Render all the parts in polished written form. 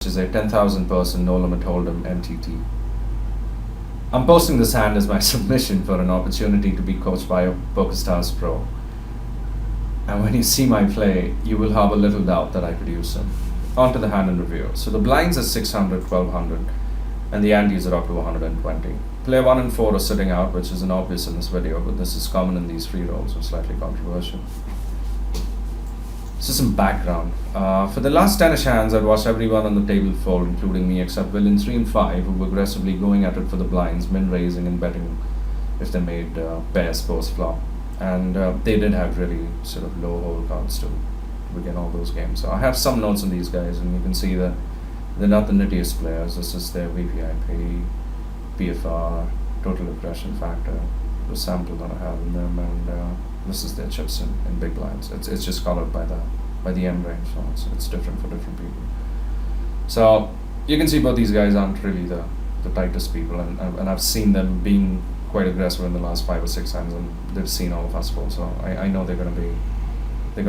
which is a 10,000 person no limit hold'em MTT. I'm posting this hand as my submission for an opportunity to be coached by a Pokerstars pro. And when you see my play, you will have a little doubt that I could use him. On to the hand in review. So the blinds are 600, 1200, and the antes are up to 120. Player 1 and 4 are sitting out, which isn't obvious in this video, but this is common in these free rolls, so slightly controversial. So some background. For the last 10ish hands, I'd watched everyone on the table fold, including me, except villain 3 and 5, who were aggressively going at it for the blinds, min-raising and betting if they made pairs post-flop. And they did have really sort of low hold cards to begin all those games. So I have some notes on these guys, and you can see that they're not the nittiest players. This is their VVIP, PFR, total aggression factor, the sample that I have in them, and this is their chips in big blinds. It's just colored by the M range, so it's different for different people. So you can see both these guys aren't really the tightest people, and I've seen them being quite aggressive in the last 5 or 6 hands, and they've seen all of us fold. So I know they're gonna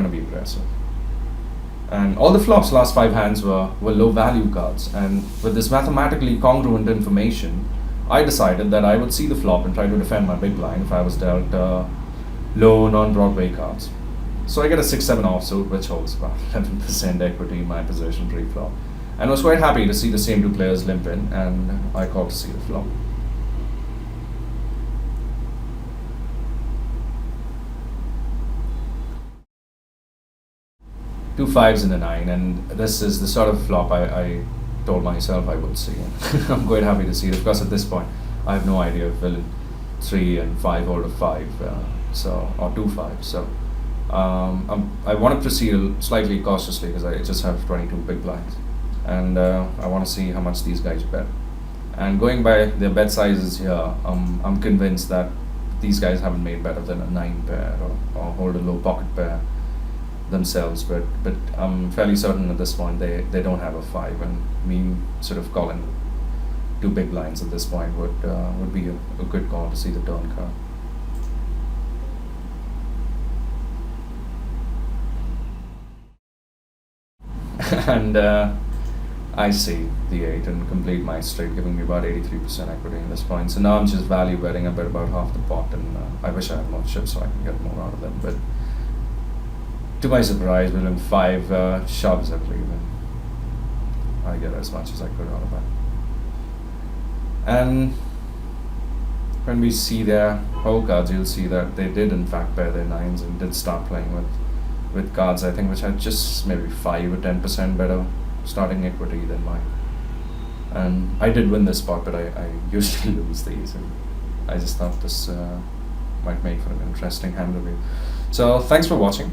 be aggressive. And all the flops last 5 hands were low value cards, and with this mathematically congruent information, I decided that I would see the flop and try to defend my big blind if I was dealt low non-Broadway cards. So I get a 6-7 offsuit, which holds about 11% equity in my position pre-flop, and was quite happy to see the same 2 players limp in, and I called to see the flop. Two 5s and a 9, and this is the sort of flop I told myself I would see. I'm quite happy to see it. Of course, at this point, I have no idea if villain 3 and 5 hold a 5, or 2 5s. So I want to proceed slightly cautiously because I just have 22 big blinds, and I want to see how much these guys bet. And going by their bet sizes here, I'm convinced that these guys haven't made better than a 9 pair or hold a low pocket pair themselves, but I'm fairly certain at this point they don't have a 5, and me sort of calling 2 big blinds at this point would be a good call to see the turn card. And I see the 8 and complete my straight, giving me about 83% equity at this point. So now I'm just value betting. I bet about half the pot, and I wish I had more chips so I can get more out of them, but to my surprise, villain 5 shoves, I believe, and I get as much as I could out of that. And when we see their whole cards, you'll see that they did in fact pair their 9s and did start playing with cards, I think, which had just maybe 5 or 10% better starting equity than mine. And I did win this spot, but I usually lose these, and I just thought this might make for an interesting hand review. So thanks for watching.